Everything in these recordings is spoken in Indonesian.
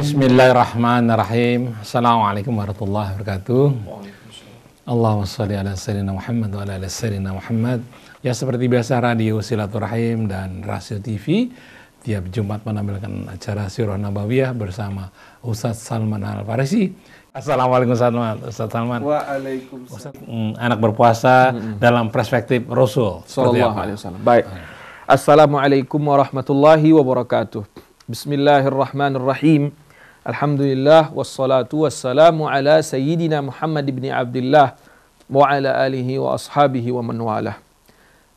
Bismillahirrahmanirrahim. Assalamualaikum warahmatullahi wabarakatuh. Allahumma sholli ala sayyidina Muhammad wa ala ali sayyidina Muhammad. Ya, seperti biasa Radio Silaturahim dan Rasio TV tiap Jumat menampilkan acara Sirah Nabawiyah bersama Ustadz Salman Al-Farisi. Assalamualaikum Ustadz Salman. Waalaikumsalam. Anak berpuasa dalam perspektif Rasul. Sallallahu alaihi wasallam. Baik. Assalamualaikum warahmatullahi wabarakatuh. Bismillahirrahmanirrahim. Alhamdulillah wassalatu wassalamu ala sayyidina Muhammad ibn Abdullah wa ala alihi wa ashabihi wa man walah.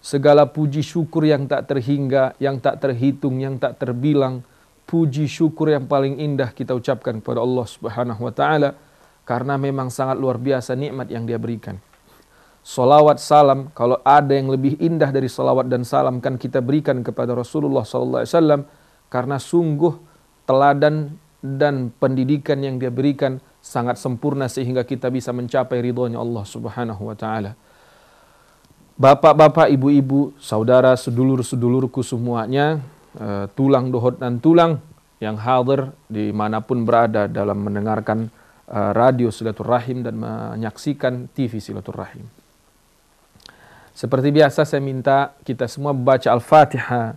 Segala puji syukur yang tak terhingga, yang tak terhitung, yang tak terbilang, puji syukur yang paling indah kita ucapkan kepada Allah Subhanahu wa taala karena memang sangat luar biasa nikmat yang Dia berikan. Salawat salam, kalau ada yang lebih indah dari salawat dan salam kan kita berikan kepada Rasulullah sallallahu alaihi wasallam karena sungguh teladan dan pendidikan yang Dia berikan sangat sempurna sehingga kita bisa mencapai ridhonya Allah Subhanahu wa taala. Bapak-bapak, ibu-ibu, saudara, sedulur-sedulurku semuanya, tulang dohot dan tulang yang hadir dimanapun berada dalam mendengarkan Radio Silaturahim dan menyaksikan TV Silaturahim. Seperti biasa saya minta kita semua baca Al-Fatihah.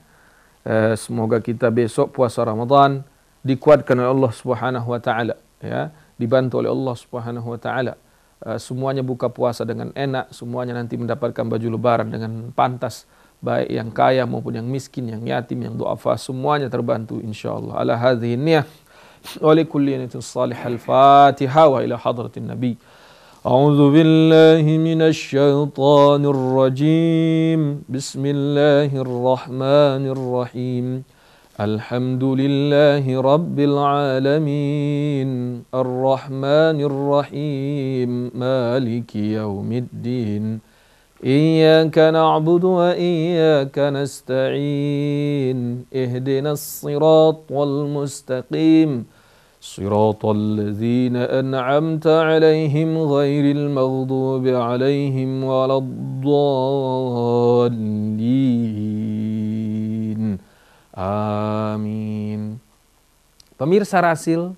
Semoga kita besok puasa Ramadan dikuatkan oleh Allah Subhanahu wa taala, ya, dibantu oleh Allah Subhanahu wa taala. Semuanya buka puasa dengan enak, semuanya nanti mendapatkan baju lebaran dengan pantas, baik yang kaya maupun yang miskin, yang yatim, yang duafa, semuanya terbantu insyaallah. Ala hadhihi niyyah wa likulli niyatin salihah. Al-Fatihah wa ila hadratin Nabi. A'udzu billahi minasy syaithanir rajim. Bismillahirrahmanirrahim. Alhamdulillahi rabbil alamin. Ar-Rahmanir Rahim. Maliki yaumiddin. Iyyaka na'budu wa iyyaka nasta'in. Ihdinas siratal mustaqim. Siratal ladzina an'amta 'alaihim ghairil maghdubi 'alaihim waladdallin. Amin. Pemirsa Rasil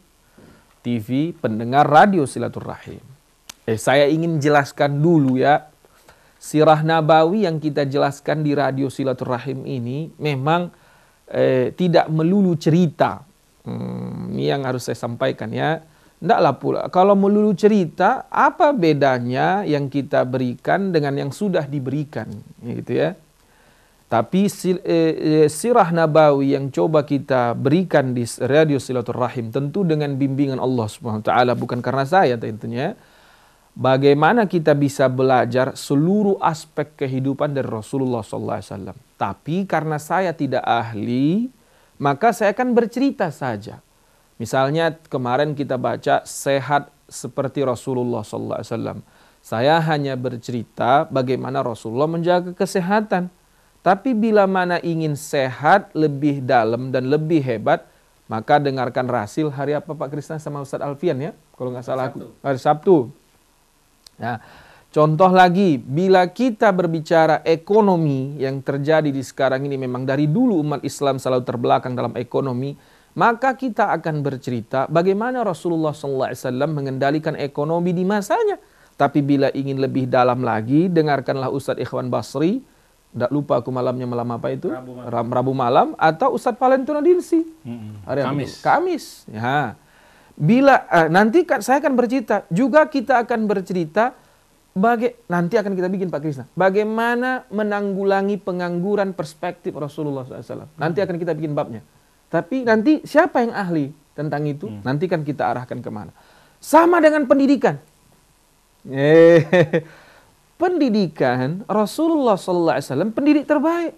TV, pendengar Radio Silaturahim. Saya ingin jelaskan dulu ya. Sirah Nabawi yang kita jelaskan di Radio Silaturahim ini memang tidak melulu cerita. Ini yang harus saya sampaikan ya. Tidaklah pula kalau melulu cerita, apa bedanya yang kita berikan dengan yang sudah diberikan, gitu ya. Tapi Sirah Nabawi yang coba kita berikan di Radio Silaturahim tentu dengan bimbingan Allah Subhanahu wa taala, bukan karena saya tentunya. Bagaimana kita bisa belajar seluruh aspek kehidupan dari Rasulullah SAW. Tapi karena saya tidak ahli, maka saya akan bercerita saja. Misalnya kemarin kita baca sehat seperti Rasulullah SAW. Saya hanya bercerita bagaimana Rasulullah menjaga kesehatan. Tapi bila mana ingin sehat lebih dalam dan lebih hebat, maka dengarkan Rasil hari apa Pak Krisna sama Ustadz Alfian ya? Kalau nggak salah hari Sabtu. Nah, contoh lagi, bila kita berbicara ekonomi yang terjadi di sekarang ini memang dari dulu umat Islam selalu terbelakang dalam ekonomi, maka kita akan bercerita bagaimana Rasulullah SAW mengendalikan ekonomi di masanya. Tapi bila ingin lebih dalam lagi, dengarkanlah Ustadz Ikhwan Basri. Tidak lupa aku malamnya malam apa itu? Rabu malam atau Ustadz Valentino Dilsi. Hari Kamis. Ya. Bila nanti kan saya akan bercerita, juga kita akan bercerita nanti akan kita bikin Pak Krisna, bagaimana menanggulangi pengangguran perspektif Rasulullah SAW. Nanti akan kita bikin babnya. Tapi nanti siapa yang ahli tentang itu? Nanti kan kita arahkan kemana. Sama dengan pendidikan. Pendidikan Rasulullah SAW pendidik terbaik.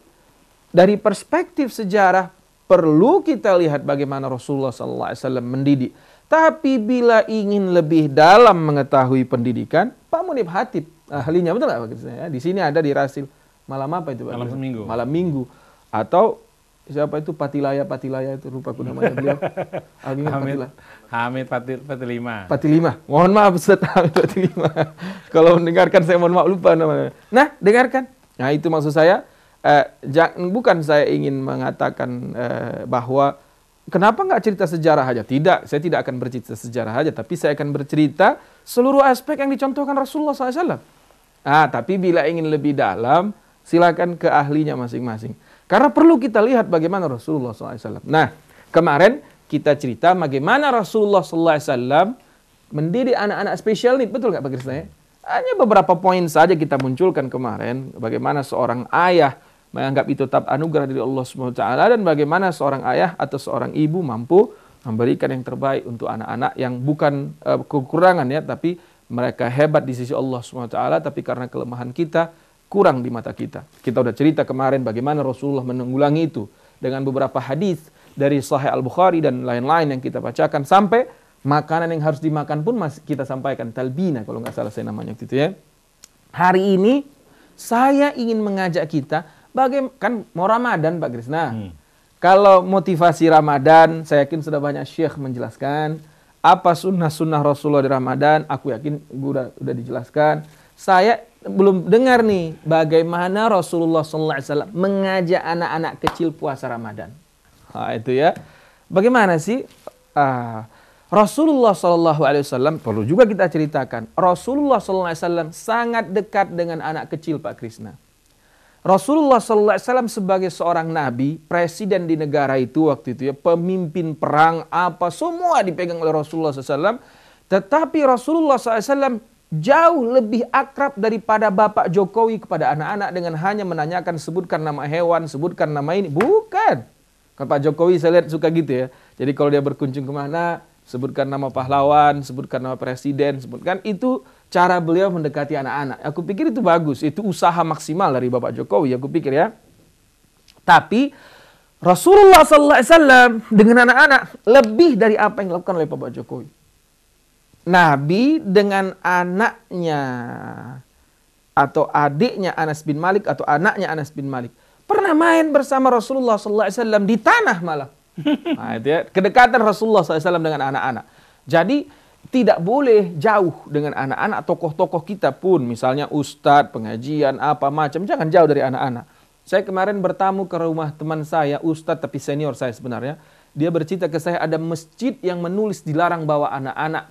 Dari perspektif sejarah perlu kita lihat bagaimana Rasulullah SAW mendidik. Tapi bila ingin lebih dalam mengetahui pendidikan, Pak Munib Hatib ahlinya, betul nggak Pak Krisna? Di sini ada di Rasil. Malam apa itu Pak? Malam Minggu. Atau siapa itu Patilaya itu, lupa aku namanya beliau. Hamid Patilima. Mohon maaf Ustaz, Hamid Patilima. Kalau mendengarkan saya mohon maaf lupa namanya. Nah, dengarkan. Nah, itu maksud saya. Bukan saya ingin mengatakan bahwa kenapa nggak cerita sejarah aja? Tidak, saya tidak akan bercerita sejarah aja, tapi saya akan bercerita seluruh aspek yang dicontohkan Rasulullah SAW. Tapi bila ingin lebih dalam, silakan ke ahlinya masing-masing. Karena perlu kita lihat bagaimana Rasulullah SAW. Nah, kemarin kita cerita bagaimana Rasulullah SAW mendidik anak-anak spesial need. Betul nggak Pak Krisna? Hanya beberapa poin saja kita munculkan kemarin. Bagaimana seorang ayah menganggap itu tab anugerah dari Allah SWT, dan bagaimana seorang ayah atau seorang ibu mampu memberikan yang terbaik untuk anak-anak yang bukan kekurangan ya, tapi mereka hebat di sisi Allah SWT, tapi karena kelemahan kita kurang di mata kita. Kita udah cerita kemarin bagaimana Rasulullah menanggulangi itu dengan beberapa hadis dari Sahih Al-Bukhari dan lain-lain yang kita bacakan, sampai makanan yang harus dimakan pun masih kita sampaikan, talbina kalau nggak salah saya namanya gitu ya. Hari ini saya ingin mengajak kita, kan mau Ramadan Pak Krisna. Kalau motivasi Ramadan, saya yakin sudah banyak syekh menjelaskan apa sunnah-sunnah Rasulullah di Ramadan. Aku yakin udah dijelaskan. Saya belum dengar nih bagaimana Rasulullah SAW mengajak anak-anak kecil puasa Ramadan. Itu ya. Bagaimana sih? Rasulullah SAW perlu juga kita ceritakan. Rasulullah SAW sangat dekat dengan anak kecil Pak Krisna. Rasulullah SAW sebagai seorang nabi, presiden di negara itu waktu itu ya, pemimpin perang apa semua dipegang oleh Rasulullah SAW. Tetapi Rasulullah SAW jauh lebih akrab daripada Bapak Jokowi kepada anak-anak dengan hanya menanyakan sebutkan nama hewan, sebutkan nama ini. Bukan. Kan Pak Jokowi saya lihat suka gitu ya. Jadi kalau dia berkunjung kemana, sebutkan nama pahlawan, sebutkan nama presiden, sebutkan, itu cara beliau mendekati anak-anak. Aku pikir itu bagus, itu usaha maksimal dari Bapak Jokowi, aku pikir ya. Tapi Rasulullah SAW dengan anak-anak lebih dari apa yang dilakukan oleh Bapak Jokowi. Nabi dengan anaknya atau adiknya Anas bin Malik atau anaknya Anas bin Malik pernah main bersama Rasulullah SAW di tanah malah. Nah, itu ya, kedekatan Rasulullah SAW dengan anak-anak. Jadi tidak boleh jauh dengan anak-anak, tokoh-tokoh kita pun, misalnya ustadz, pengajian, apa macam, jangan jauh dari anak-anak. Saya kemarin bertamu ke rumah teman saya, ustadz tapi senior saya sebenarnya. Dia bercerita ke saya ada masjid yang menulis dilarang bawa anak-anak.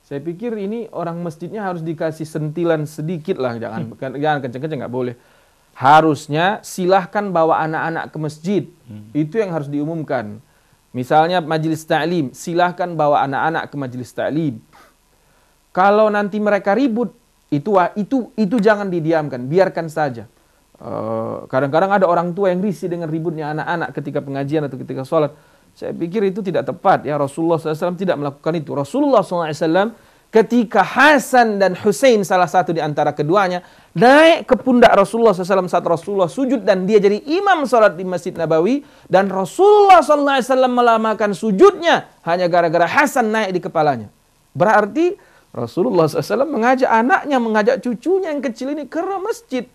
Saya pikir ini orang masjidnya harus dikasih sentilan sedikit lah, jangan kenceng-kenceng, nggak boleh. Harusnya silahkan bawa anak-anak ke masjid. Itu yang harus diumumkan. Misalnya majelis ta'lim, silahkan bawa anak-anak ke majelis ta'lim. Kalau nanti mereka ribut, itu jangan didiamkan, biarkan saja. Kadang-kadang ada orang tua yang risih dengan ributnya anak-anak ketika pengajian atau ketika sholat. Saya pikir itu tidak tepat ya. Rasulullah SAW tidak melakukan itu. Rasulullah SAW ketika Hasan dan Husain, salah satu di antara keduanya, naik ke pundak Rasulullah SAW saat Rasulullah sujud dan dia jadi imam salat di Masjid Nabawi, dan Rasulullah SAW melamakan sujudnya hanya gara-gara Hasan naik di kepalanya. Berarti Rasulullah SAW mengajak anaknya, mengajak cucunya yang kecil ini ke masjid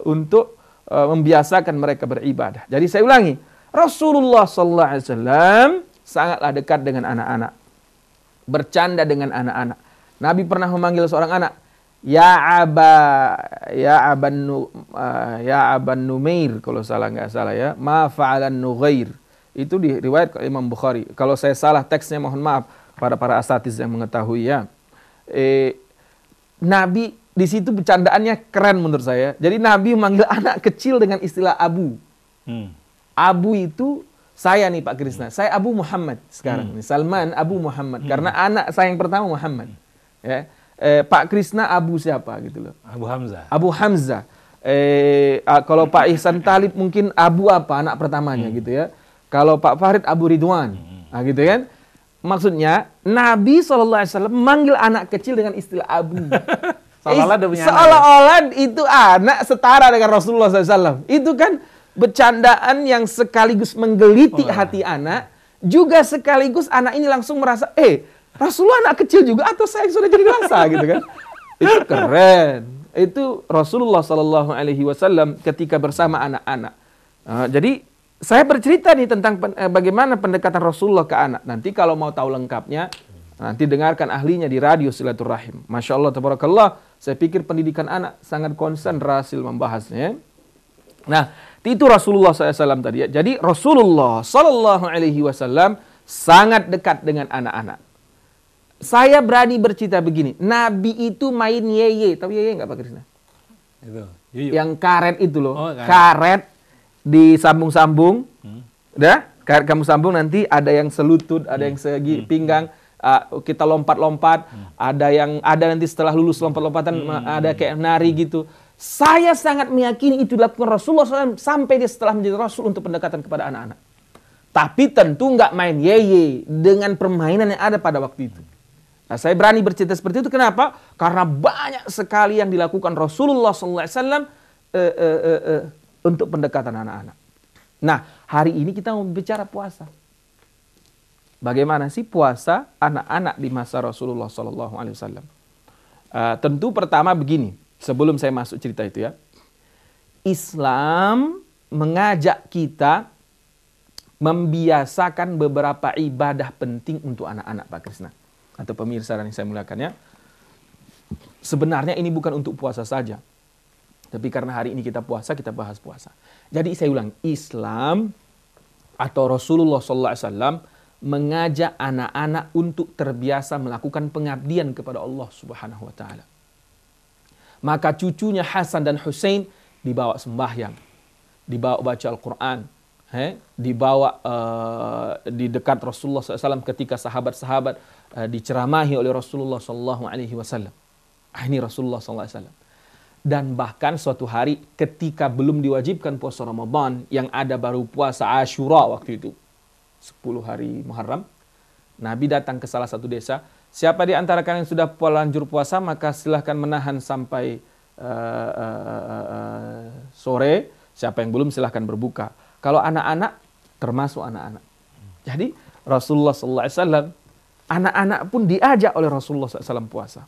untuk membiasakan mereka beribadah. Jadi saya ulangi, Rasulullah SAW sangatlah dekat dengan anak-anak, bercanda dengan anak-anak. Nabi pernah memanggil seorang anak, ya aban Numair, kalau nggak salah ya, ma fa'alan Nughair. Itu diriwayat Imam Bukhari. Kalau saya salah teksnya mohon maaf pada para asatiz yang mengetahui ya. Nabi di situ bercandaannya keren menurut saya. Jadi Nabi memanggil anak kecil dengan istilah abu. Abu itu saya nih Pak Krisna, saya Abu Muhammad sekarang. Salman Abu Muhammad, karena anak saya yang pertama Muhammad. Ya. Pak Krisna Abu siapa gitu loh? Abu Hamzah. Abu Hamzah. Kalau Pak Ihsan Talib mungkin Abu apa anak pertamanya gitu ya. Kalau Pak Farid Abu Ridwan, nah, gitu kan? Maksudnya Nabi SAW memanggil anak kecil dengan istilah Abu. Seolah-olah itu anak setara dengan Rasulullah SAW. Itu kan bercandaan yang sekaligus menggeliti hati anak, juga sekaligus anak ini langsung merasa, Rasulullah anak kecil juga atau saya sudah jadi dewasa gitu kan? Itu keren. Itu Rasulullah SAW ketika bersama anak-anak. Jadi saya bercerita nih tentang bagaimana pendekatan Rasulullah ke anak. Nanti kalau mau tahu lengkapnya, nanti dengarkan ahlinya di Radio Silaturahim. Masya Allah, tabarakallah. Saya pikir pendidikan anak sangat konsen Rasul membahasnya. Nah, Itu Rasulullah SAW tadi ya. Jadi Rasulullah SAW sangat dekat dengan anak-anak. Saya berani bercerita begini, Nabi itu main yeye. Tahu yeye nggak Pak Krisna? Itu. Yang karet itu loh. Oh, karet disambung-sambung. Udah? Karet kamu sambung, nanti ada yang selutut, ada yang segi pinggang. Kita lompat-lompat. Ada nanti setelah lulus lompat-lompatan ada kayak nari gitu. Saya sangat meyakini itu dilakukan Rasulullah SAW sampai dia setelah menjadi Rasul untuk pendekatan kepada anak-anak. Tapi tentu nggak main yeye dengan permainan yang ada pada waktu itu. Nah, saya berani bercerita seperti itu. Kenapa? Karena banyak sekali yang dilakukan Rasulullah SAW untuk pendekatan anak-anak. Nah, hari ini kita mau bicara puasa. Bagaimana sih puasa anak-anak di masa Rasulullah SAW? Tentu pertama begini. Sebelum saya masuk cerita itu ya. Islam mengajak kita membiasakan beberapa ibadah penting untuk anak-anak Pak Krisna. Atau pemirsa yang saya muliakan ya. Sebenarnya ini bukan untuk puasa saja. Tapi karena hari ini kita puasa, kita bahas puasa. Jadi saya ulang, Islam atau Rasulullah SAW mengajak anak-anak untuk terbiasa melakukan pengabdian kepada Allah Subhanahu wa taala. Maka cucunya Hasan dan Hussein dibawa sembahyang, dibawa baca Al-Quran, dibawa di dekat Rasulullah SAW ketika sahabat-sahabat diceramahi oleh Rasulullah SAW. Ini Rasulullah SAW. Dan bahkan suatu hari ketika belum diwajibkan puasa Ramadan, yang ada baru puasa Ashura waktu itu, 10 hari Muharram, Nabi datang ke salah satu desa. Siapa di antara kalian yang sudah lanjur puasa, maka silahkan menahan sampai sore. Siapa yang belum, silahkan berbuka. Kalau anak-anak, termasuk anak-anak. Jadi Rasulullah SAW, anak-anak pun diajak oleh Rasulullah SAW puasa.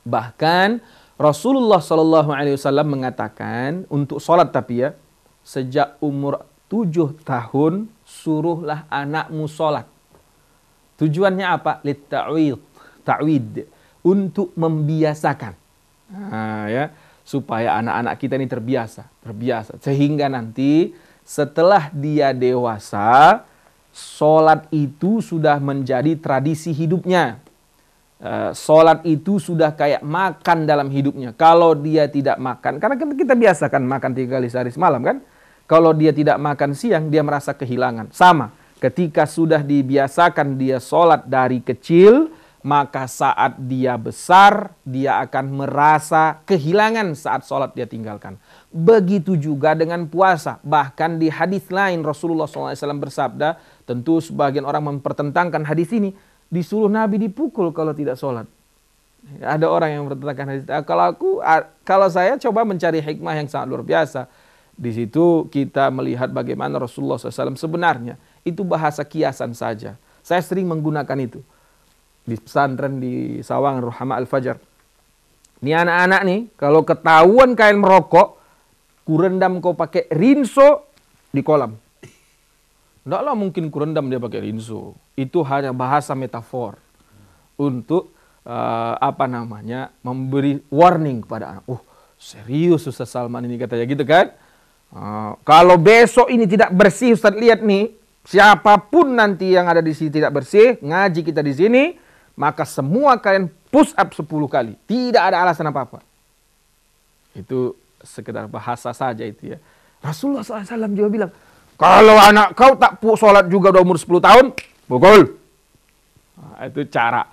Bahkan Rasulullah SAW mengatakan untuk sholat, tapi ya, sejak umur 7 tahun, suruhlah anakmu sholat. Tujuannya apa? Ta'wid. Untuk membiasakan. Ya, supaya anak-anak kita ini terbiasa. Sehingga nanti setelah dia dewasa, sholat itu sudah menjadi tradisi hidupnya. Sholat itu sudah kayak makan dalam hidupnya. Kalau dia tidak makan, karena kita biasakan makan 3 kali sehari semalam kan. Kalau dia tidak makan siang, dia merasa kehilangan. Sama. Ketika sudah dibiasakan dia sholat dari kecil, maka saat dia besar, dia akan merasa kehilangan saat sholat dia tinggalkan. Begitu juga dengan puasa. Bahkan di hadis lain Rasulullah SAW bersabda, tentu sebagian orang mempertentangkan hadis ini, disuruh Nabi dipukul kalau tidak sholat. Ada orang yang mempertentangkan hadis. Kalau saya coba mencari hikmah yang sangat luar biasa. Di situ kita melihat bagaimana Rasulullah SAW sebenarnya itu bahasa kiasan saja. Saya sering menggunakan itu di pesantren di Sawangan Ruhama Al-Fajar. Ini anak-anak nih, kalau ketahuan kalian merokok, kurendam kau pakai rinso di kolam. Tidaklah mungkin kurendam dia pakai rinso. Itu hanya bahasa metafor untuk memberi warning kepada anak. Serius Ustaz Salman ini katanya gitu kan? Kalau besok ini tidak bersih, Ustaz lihat nih, siapapun nanti yang ada di sini tidak bersih, ngaji kita di sini, maka semua kalian push up 10 kali. Tidak ada alasan apa-apa. Itu sekedar bahasa saja itu ya. Rasulullah SAW juga bilang, kalau anak kau tak sholat juga udah umur 10 tahun, pukul. Itu cara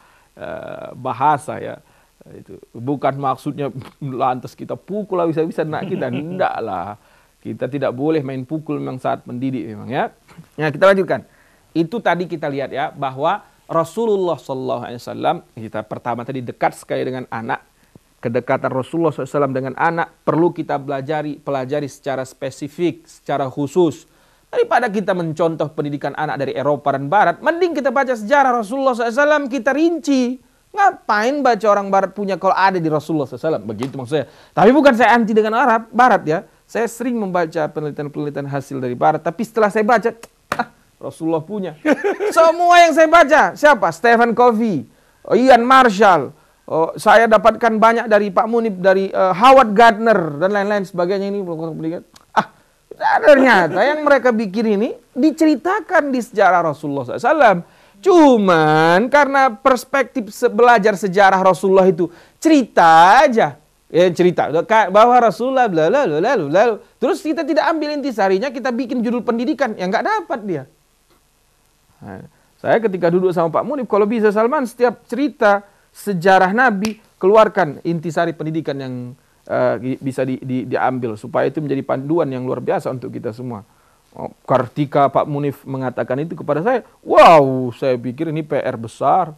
bahasa ya. Itu bukan maksudnya lantas kita pukul bisa-bisa anak kita. Tidak lah. Kita tidak boleh main pukul memang saat mendidik memang ya. Nah, kita lanjutkan. Itu tadi kita lihat ya bahwa Rasulullah SAW, kita pertama tadi dekat sekali dengan anak. Kedekatan Rasulullah SAW dengan anak perlu kita pelajari secara spesifik, secara khusus. Daripada kita mencontoh pendidikan anak dari Eropa dan Barat, mending kita baca sejarah Rasulullah SAW, kita rinci. Ngapain baca orang Barat punya kalau ada di Rasulullah SAW? Begitu maksudnya. Tapi bukan saya anti dengan Barat ya. Saya sering membaca penelitian-penelitian hasil dari Barat. Tapi setelah saya baca, Rasulullah punya. Semua yang saya baca. Siapa? Stephen Covey, Ian Marshall. Saya dapatkan banyak dari Pak Munib, dari Howard Gardner, dan lain-lain sebagainya ini. Nah, ternyata yang mereka bikin ini diceritakan di sejarah Rasulullah SAW. Cuman karena perspektif belajar sejarah Rasulullah itu cerita aja. Ya, cerita bahwa Rasulullah lalu. Terus kita tidak ambil intisarinya, kita bikin judul pendidikan yang nggak dapat dia. Nah, saya ketika duduk sama Pak Munif, kalau bisa Salman setiap cerita sejarah Nabi keluarkan intisari pendidikan yang bisa diambil supaya itu menjadi panduan yang luar biasa untuk kita semua. Ketika Pak Munif mengatakan itu kepada saya, wow, saya pikir ini PR besar.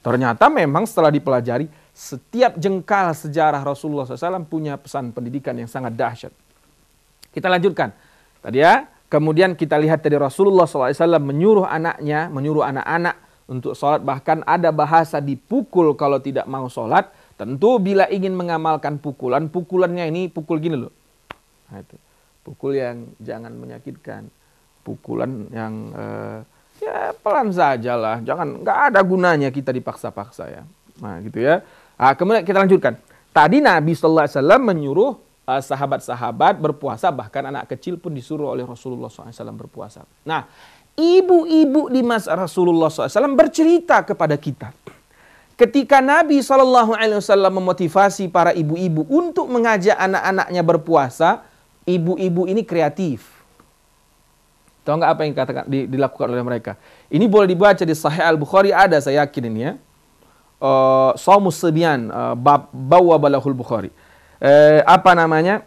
Ternyata memang setelah dipelajari, setiap jengkal sejarah Rasulullah SAW punya pesan pendidikan yang sangat dahsyat. Kita lanjutkan. Tadi ya, kemudian kita lihat dari Rasulullah SAW menyuruh anak-anak untuk sholat. Bahkan ada bahasa dipukul kalau tidak mau sholat. Tentu bila ingin mengamalkan pukulannya ini pukul gini loh. Nah, itu. Pukul yang jangan menyakitkan. Pukulan yang ya pelan saja lah. Nggak ada gunanya kita dipaksa-paksa ya. Nah gitu ya. Nah, kemudian kita lanjutkan. Tadi Nabi SAW menyuruh sahabat-sahabat berpuasa. Bahkan anak kecil pun disuruh oleh Rasulullah SAW berpuasa. Nah, ibu-ibu di masa Rasulullah SAW bercerita kepada kita. Ketika Nabi SAW memotivasi para ibu-ibu untuk mengajak anak-anaknya berpuasa, ibu-ibu ini kreatif. Tahu nggak apa yang dilakukan oleh mereka? Ini boleh dibaca di Sahih Al-Bukhari, ada saya yakin ini ya. Shaumus Sibyan, bawa balahul Bukhari. Apa namanya?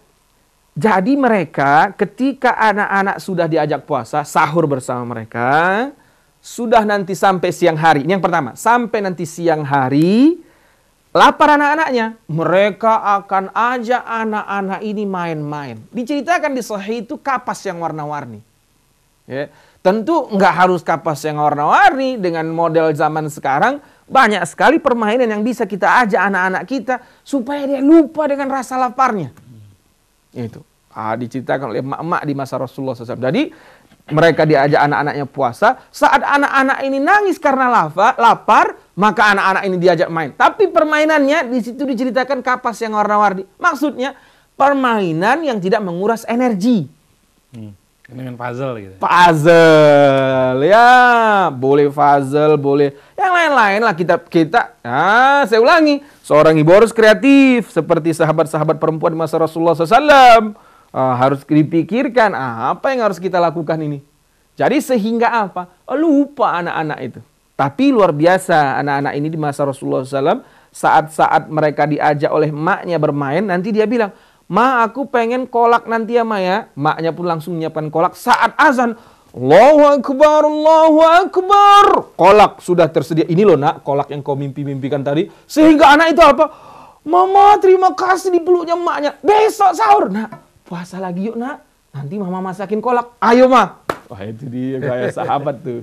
Jadi mereka ketika anak-anak sudah diajak puasa, sahur bersama mereka. Sudah nanti sampai siang hari. Ini yang pertama. Sampai nanti siang hari, lapar anak-anaknya. Mereka akan ajak anak-anak ini main-main. Diceritakan di Sahih itu kapas yang warna-warni. Ya. Tentu nggak harus kapas yang warna-warni. Dengan model zaman sekarang, banyak sekali permainan yang bisa kita ajak anak-anak kita supaya dia lupa dengan rasa laparnya. Itu. Diceritakan oleh emak-emak di masa Rasulullah SAW. Jadi, mereka diajak anak-anaknya puasa. Saat anak-anak ini nangis karena lapar, maka anak-anak ini diajak main. Tapi permainannya di situ diceritakan kapas yang warna-warni. Maksudnya permainan yang tidak menguras energi. Dengan puzzle gitu. Puzzle, ya boleh puzzle, boleh yang lain-lain lah kita. Saya ulangi, seorang ibu harus kreatif seperti sahabat-sahabat perempuan di masa Rasulullah SAW. Harus dipikirkan apa yang harus kita lakukan ini. Jadi sehingga apa? Lupa anak-anak itu. Tapi luar biasa anak-anak ini di masa Rasulullah SAW. Saat-saat mereka diajak oleh maknya bermain, nanti dia bilang, Ma, aku pengen kolak nanti ya Ma ya. Maknya pun langsung menyiapkan kolak. Saat azan, Allahu Akbar, Allahu Akbar. Kolak sudah tersedia. Ini loh nak, kolak yang kau mimpi-mimpikan tadi. Sehingga anak itu apa? Mama terima kasih dipeluknya maknya. Besok sahur nak. Puasa lagi yuk nak, nanti mama masakin kolak. Ayo ma. Wah itu dia kayak sahabat tuh.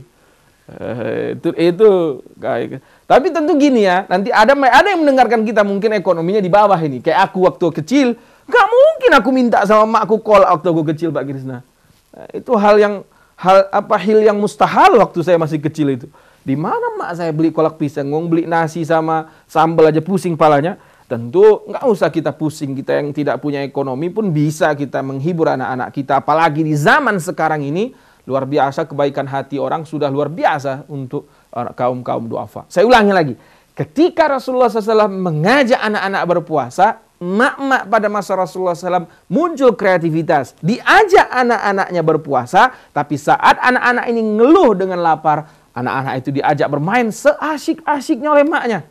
Itu kayak. Tapi tentu gini ya, nanti ada yang mendengarkan kita mungkin ekonominya di bawah ini. Kayak aku waktu kecil, nggak mungkin aku minta sama makku kolak waktu aku kecil Pak Krisna. Itu hal yang mustahil waktu saya masih kecil itu. Di mana mak saya beli kolak pisang, beli nasi sama sambal aja pusing palanya. Tentu nggak usah kita pusing, kita yang tidak punya ekonomi pun bisa kita menghibur anak-anak kita. Apalagi di zaman sekarang ini, luar biasa kebaikan hati orang sudah luar biasa untuk kaum-kaum duafa. Saya ulangi lagi, ketika Rasulullah SAW mengajak anak-anak berpuasa, mak-mak pada masa Rasulullah SAW muncul kreativitas. Diajak anak-anaknya berpuasa, tapi saat anak-anak ini ngeluh dengan lapar, anak-anak itu diajak bermain seasyik-asyiknya oleh maknya.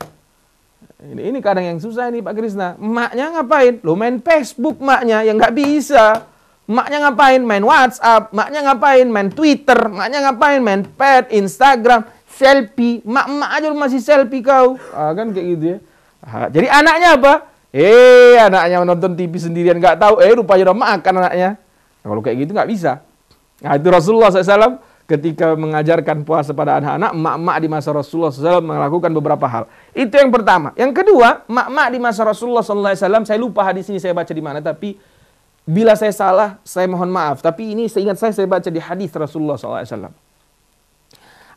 Ini kadang yang susah nih Pak Krisna. Maknya ngapain? Lo main Facebook maknya yang nggak bisa. Maknya ngapain? Main WhatsApp. Maknya ngapain? Main Twitter. Maknya ngapain? Main pet, Instagram, selfie. Mak aja lu masih selfie kau. Kan kayak gitu ya. Jadi anaknya apa? Anaknya menonton TV sendirian nggak tahu. Rupanya udah makan anaknya. Nah, kalau kayak gitu nggak bisa. Nah itu Rasulullah SAW ketika mengajarkan puasa pada anak-anak, emak-emak di masa Rasulullah SAW melakukan beberapa hal. Itu yang pertama. Yang kedua, emak-emak di masa Rasulullah SAW, saya lupa hadis ini saya baca di mana, tapi bila saya salah, saya mohon maaf. Tapi ini seingat saya baca di hadis Rasulullah SAW.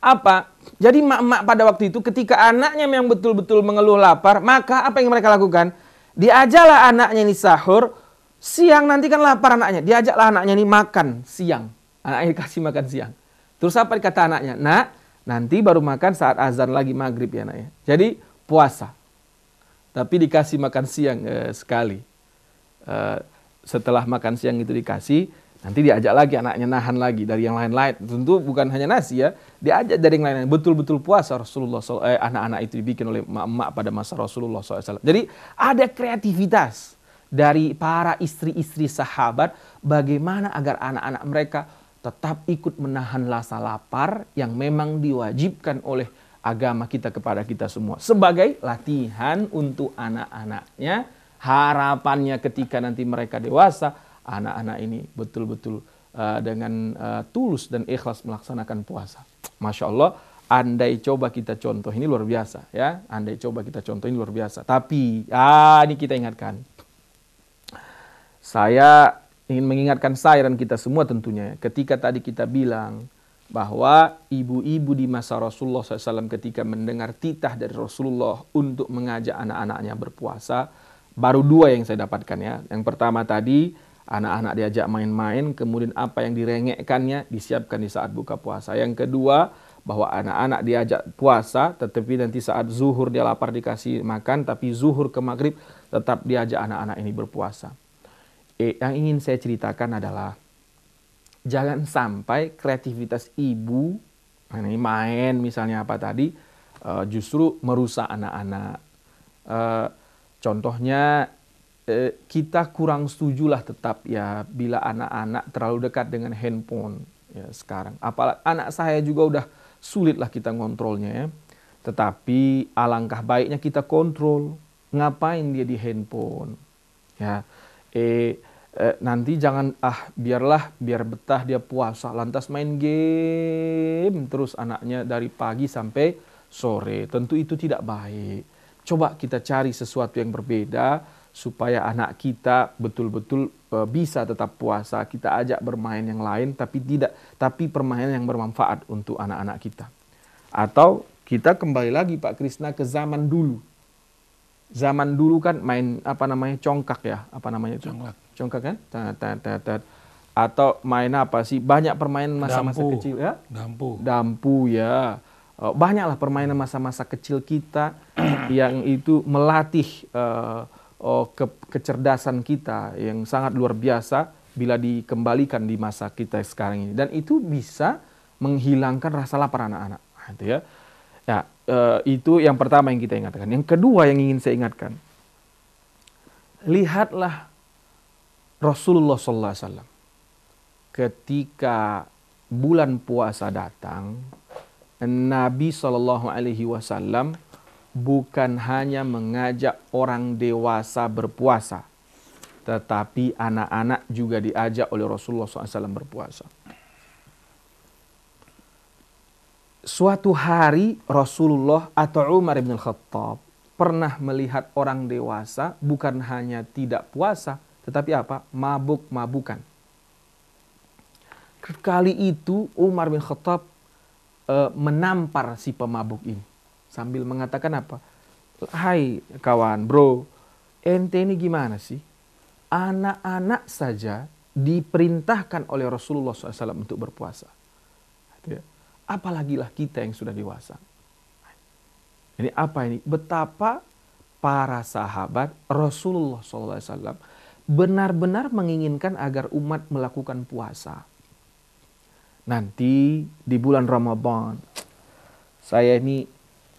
Apa? Jadi emak-emak pada waktu itu ketika anaknya memang betul-betul mengeluh lapar, maka apa yang mereka lakukan? Diajalah anaknya ini sahur Siang nanti kan lapar anaknya. Diajaklah anaknya ini makan siang. Anaknya dikasih makan siang. Terus apa dikata anaknya? Nak, nanti baru makan saat azan lagi maghrib ya anaknya. Jadi puasa. Tapi dikasih makan siang sekali. Setelah makan siang itu dikasih, nanti diajak lagi anaknya nahan lagi dari yang lain-lain. Tentu bukan hanya nasi ya. Diajak dari yang lain-lain. Betul-betul puasa Rasulullah anak-anak itu dibikin oleh emak-emak pada masa Rasulullah SAW. Jadi ada kreativitas dari para istri-istri sahabat bagaimana agar anak-anak mereka tetap ikut menahan rasa lapar yang memang diwajibkan oleh agama kita kepada kita semua. Sebagai latihan untuk anak-anaknya, harapannya ketika nanti mereka dewasa, anak-anak ini betul-betul dengan tulus dan ikhlas melaksanakan puasa. Masya Allah, andai coba kita contoh, ini luar biasa ya. Andai coba kita contoh, ini luar biasa. Tapi, ini kita ingatkan. Saya ingin mengingatkan saya dan kita semua tentunya. Ketika tadi kita bilang bahwa ibu-ibu di masa Rasulullah SAW ketika mendengar titah dari Rasulullah untuk mengajak anak-anaknya berpuasa, baru dua yang saya dapatkan ya. Yang pertama tadi, anak-anak diajak main-main, kemudian apa yang direngekkannya disiapkan di saat buka puasa. Yang kedua, bahwa anak-anak diajak puasa, tetapi nanti saat zuhur dia lapar dikasih makan, tapi zuhur ke maghrib tetap diajak anak-anak ini berpuasa. Yang ingin saya ceritakan adalah jangan sampai kreativitas ibu ini main misalnya apa tadi justru merusak anak-anak. Contohnya kita kurang setujulah tetap ya bila anak-anak terlalu dekat dengan handphone ya sekarang. Apalagi anak saya juga udah sulitlah kita ngontrolnya ya. Tetapi alangkah baiknya kita kontrol ngapain dia di handphone ya. Nanti jangan biar betah dia puasa lantas main game terus anaknya dari pagi sampai sore. Tentu itu tidak baik. Coba kita cari sesuatu yang berbeda supaya anak kita betul-betul bisa tetap puasa. Kita ajak bermain yang lain tapi permainan yang bermanfaat untuk anak-anak kita. Atau kita kembali lagi Pak Krisna ke zaman dulu. Zaman dulu kan main congkak ya, congkak kan, atau main apa sih, banyak permainan masa-masa kecil ya, dampu ya, banyaklah permainan masa-masa kecil kita yang itu melatih kecerdasan kita yang sangat luar biasa bila dikembalikan di masa kita sekarang ini, dan itu bisa menghilangkan rasa lapar anak-anak, gitu ya. Ya, itu yang pertama yang kita ingatkan. Yang kedua yang ingin saya ingatkan, lihatlah Rasulullah SAW ketika bulan puasa datang, Nabi SAW bukan hanya mengajak orang dewasa berpuasa, tetapi anak-anak juga diajak oleh Rasulullah SAW berpuasa. Suatu hari Rasulullah atau Umar bin Khattab pernah melihat orang dewasa bukan hanya tidak puasa, tetapi apa? Mabuk-mabukan. Kali itu Umar bin Khattab menampar si pemabuk ini sambil mengatakan apa? Hai kawan, bro, ente ini gimana sih? Anak-anak saja diperintahkan oleh Rasulullah SAW untuk berpuasa. Apalagilah kita yang sudah dewasa. Ini apa ini? Betapa para sahabat Rasulullah SAW benar-benar menginginkan agar umat melakukan puasa. Nanti di bulan Ramadan, saya ini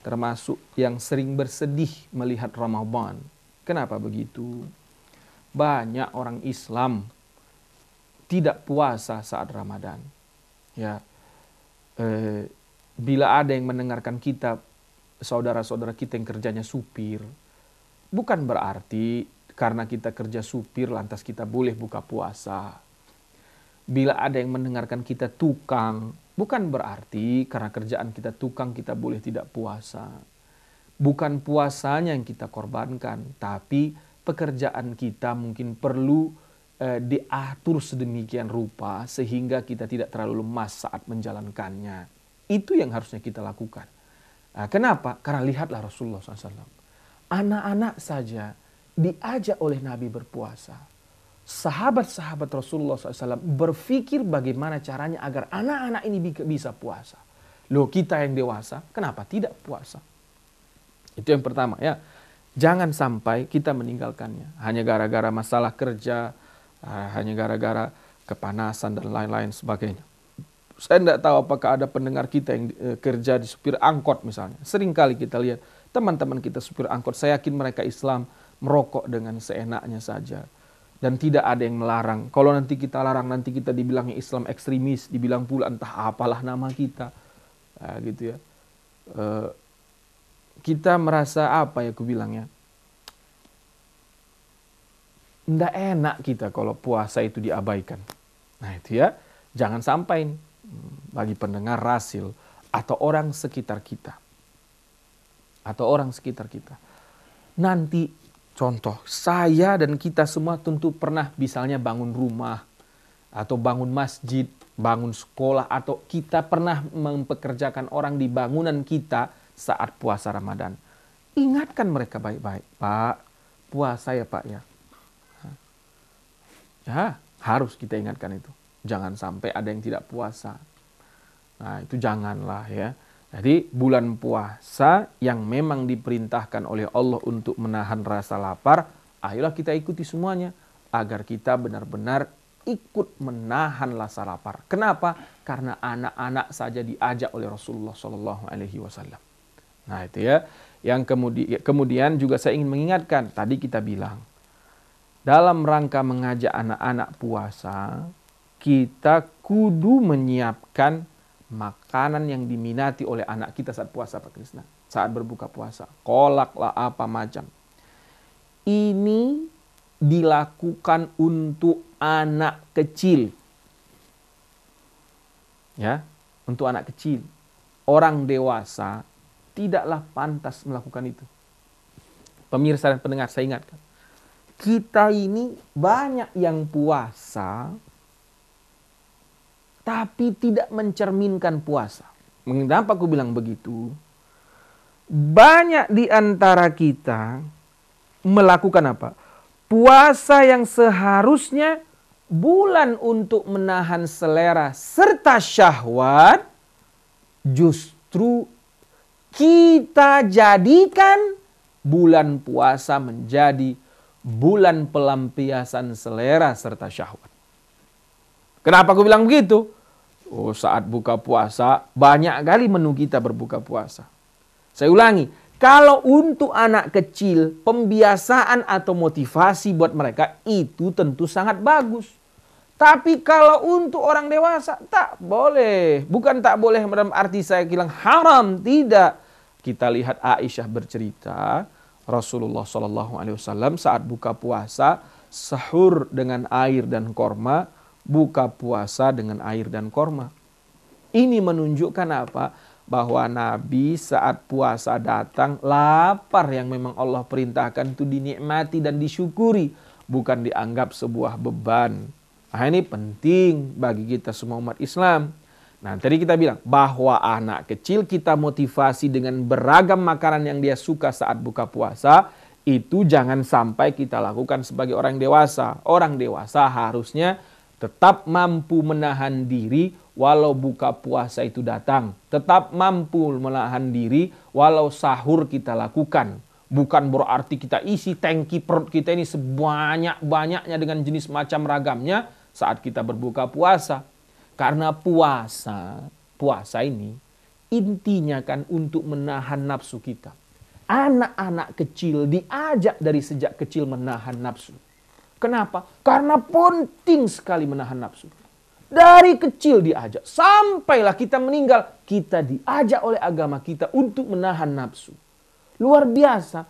termasuk yang sering bersedih melihat Ramadan. Kenapa begitu? Banyak orang Islam tidak puasa saat Ramadan. Ya. Bila ada yang mendengarkan kita, saudara-saudara kita yang kerjanya supir, bukan berarti karena kita kerja supir lantas kita boleh buka puasa. Bila ada yang mendengarkan kita tukang, bukan berarti karena kerjaan kita tukang kita boleh tidak puasa. Bukan puasanya yang kita korbankan, tapi pekerjaan kita mungkin perlu diatur sedemikian rupa sehingga kita tidak terlalu lemas saat menjalankannya. Itu yang harusnya kita lakukan. Kenapa? Karena lihatlah Rasulullah SAW. Anak-anak saja diajak oleh Nabi berpuasa. sahabat-sahabat Rasulullah SAW berpikir bagaimana caranya agar anak-anak ini bisa puasa. Loh, kita yang dewasa, kenapa tidak puasa? Itu yang pertama ya. Jangan sampai kita meninggalkannya hanya gara-gara masalah kerja, hanya gara-gara kepanasan dan lain-lain sebagainya. Saya tidak tahu apakah ada pendengar kita yang kerja di supir angkot misalnya. Sering kali kita lihat teman-teman kita supir angkot, saya yakin mereka Islam, merokok dengan seenaknya saja. Dan tidak ada yang melarang. Kalau nanti kita larang, nanti kita dibilangnya Islam ekstremis, dibilang pula entah apalah nama kita. Nah, gitu ya. Kita merasa apa ya aku bilangnya. Nggak enak kita kalau puasa itu diabaikan. Nah itu ya, jangan sampai bagi pendengar Rasil atau orang sekitar kita. Nanti contoh, saya dan kita semua tentu pernah misalnya bangun rumah, atau bangun masjid, bangun sekolah, atau kita pernah mempekerjakan orang di bangunan kita saat puasa Ramadan. Ingatkan mereka baik-baik, Pak, puasa ya Pak ya. Ya, harus kita ingatkan itu. Jangan sampai ada yang tidak puasa. Nah, itu janganlah ya. Jadi bulan puasa yang memang diperintahkan oleh Allah untuk menahan rasa lapar, ayolah kita ikuti semuanya agar kita benar-benar ikut menahan rasa lapar. Kenapa? Karena anak-anak saja diajak oleh Rasulullah SAW. Nah itu ya. Yang kemudian juga saya ingin mengingatkan, tadi kita bilang, dalam rangka mengajak anak-anak puasa, kita kudu menyiapkan makanan yang diminati oleh anak kita saat puasa, Pak Krisna. Saat berbuka puasa. Kolak lah apa macam. Ini dilakukan untuk anak kecil. Ya, untuk anak kecil. Orang dewasa tidaklah pantas melakukan itu. Pemirsa dan pendengar, saya ingatkan. Kita ini banyak yang puasa tapi tidak mencerminkan puasa. Mengapa aku bilang begitu? Banyak di antara kita melakukan apa? Puasa yang seharusnya bulan untuk menahan selera serta syahwat, justru kita jadikan bulan puasa menjadi bulan pelampiasan selera serta syahwat. Kenapa aku bilang begitu? Oh, saat buka puasa, banyak kali menu kita berbuka puasa. Saya ulangi, kalau untuk anak kecil, pembiasaan atau motivasi buat mereka itu tentu sangat bagus. Tapi kalau untuk orang dewasa, tak boleh. Bukan tak boleh dalam arti saya bilang haram, tidak. Kita lihat Aisyah bercerita, Rasulullah SAW saat buka puasa, sahur dengan air dan korma, buka puasa dengan air dan korma. Ini menunjukkan apa? Bahwa Nabi saat puasa datang, lapar yang memang Allah perintahkan itu dinikmati dan disyukuri. Bukan dianggap sebuah beban. Nah, ini penting bagi kita semua umat Islam. Nah, tadi kita bilang bahwa anak kecil kita motivasi dengan beragam makanan yang dia suka saat buka puasa. Itu jangan sampai kita lakukan sebagai orang dewasa. Orang dewasa harusnya tetap mampu menahan diri walau buka puasa itu datang. Tetap mampu menahan diri walau sahur kita lakukan. Bukan berarti kita isi tangki perut kita ini sebanyak-banyaknya dengan jenis macam ragamnya saat kita berbuka puasa. Karena puasa ini intinya kan untuk menahan nafsu kita. Anak-anak kecil diajak dari sejak kecil menahan nafsu. Kenapa? Karena penting sekali menahan nafsu. Dari kecil diajak. Sampailah kita meninggal. Kita diajak oleh agama kita untuk menahan nafsu. Luar biasa.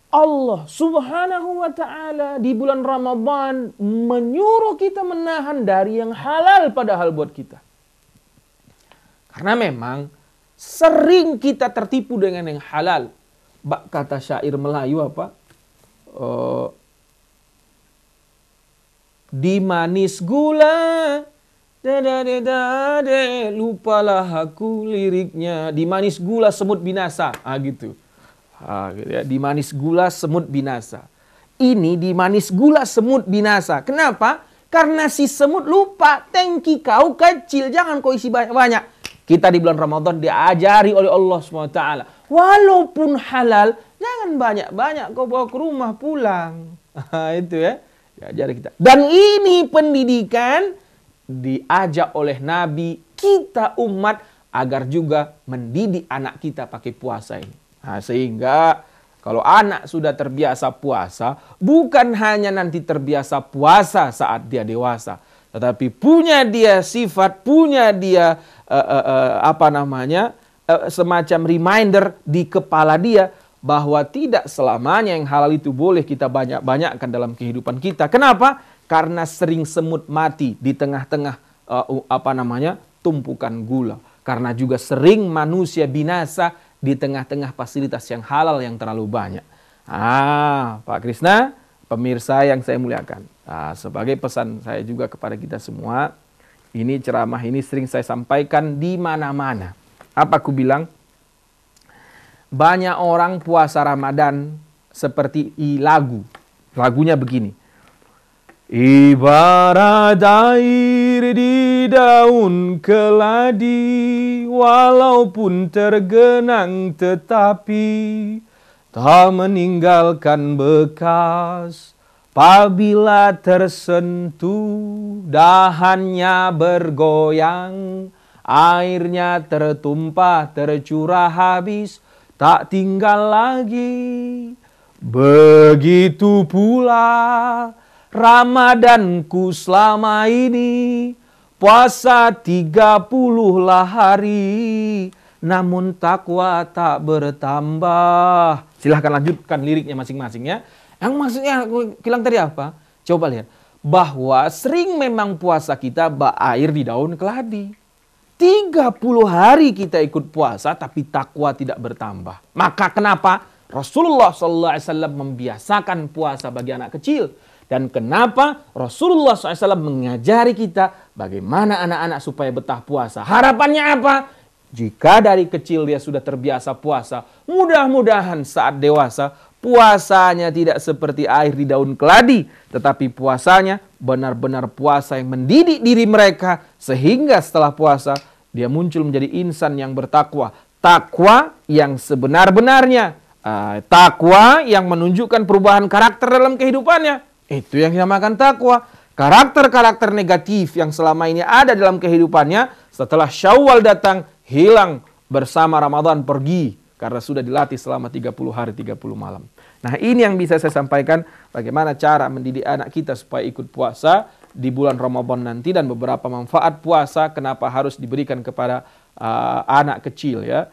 Allah subhanahu wa ta'ala di bulan Ramadan menyuruh kita menahan dari yang halal padahal buat kita. Karena memang sering kita tertipu dengan yang halal. Kata syair Melayu apa? Di manis gula, lupalah aku liriknya. Di manis gula semut binasa, gitu. Gitu ya. Di manis gula semut binasa. ini dimanis gula semut binasa. Kenapa? Karena si semut lupa, tangki kau kecil, jangan kau isi banyak-banyak. Kita di bulan Ramadan diajari oleh Allah SWT. Walaupun halal, jangan banyak-banyak kau bawa ke rumah pulang. Itu ya, diajari kita. Dan ini pendidikan diajak oleh Nabi kita umat agar juga mendidik anak kita pakai puasa ini. Nah, sehingga kalau anak sudah terbiasa puasa, bukan hanya nanti terbiasa puasa saat dia dewasa, tetapi punya dia sifat, punya dia semacam reminder di kepala dia bahwa tidak selamanya yang halal itu boleh kita banyak-banyakkan dalam kehidupan kita. Kenapa? Karena sering semut mati di tengah-tengah tumpukan gula. Karena juga sering manusia binasa di tengah-tengah fasilitas yang halal yang terlalu banyak. Pak Krisna, pemirsa yang saya muliakan. Sebagai pesan saya juga kepada kita semua, ini ceramah ini sering saya sampaikan di mana-mana. Apa aku bilang? Banyak orang puasa Ramadan seperti lagu. Lagunya begini. Ibarat air di daun keladi, walaupun tergenang tetapi tak meninggalkan bekas. Apabila tersentuh, dahannya bergoyang, airnya tertumpah, tercurah habis, tak tinggal lagi. Begitu pula Ramadanku selama ini, puasa 30-lah hari, namun takwa tak bertambah. Silahkan lanjutkan liriknya masing-masing ya. Yang maksudnya aku bilang tadi apa? Coba lihat. Bahwa sering memang puasa kita air di daun keladi. 30 hari kita ikut puasa tapi takwa tidak bertambah. Maka kenapa Rasulullah SAW membiasakan puasa bagi anak kecil? Dan kenapa Rasulullah SAW mengajari kita bagaimana anak-anak supaya betah puasa? Harapannya apa? Jika dari kecil dia sudah terbiasa puasa, mudah-mudahan saat dewasa puasanya tidak seperti air di daun keladi, tetapi puasanya benar-benar puasa yang mendidik diri mereka, sehingga setelah puasa dia muncul menjadi insan yang bertakwa. Takwa yang sebenar-benarnya, takwa yang menunjukkan perubahan karakter dalam kehidupannya. Itu yang dinamakan takwa. Karakter-karakter negatif yang selama ini ada dalam kehidupannya, setelah Syawal datang, hilang bersama Ramadan pergi. Karena sudah dilatih selama 30 hari, 30 malam. Nah, ini yang bisa saya sampaikan bagaimana cara mendidik anak kita supaya ikut puasa di bulan Ramadan nanti, dan beberapa manfaat puasa kenapa harus diberikan kepada anak kecil ya.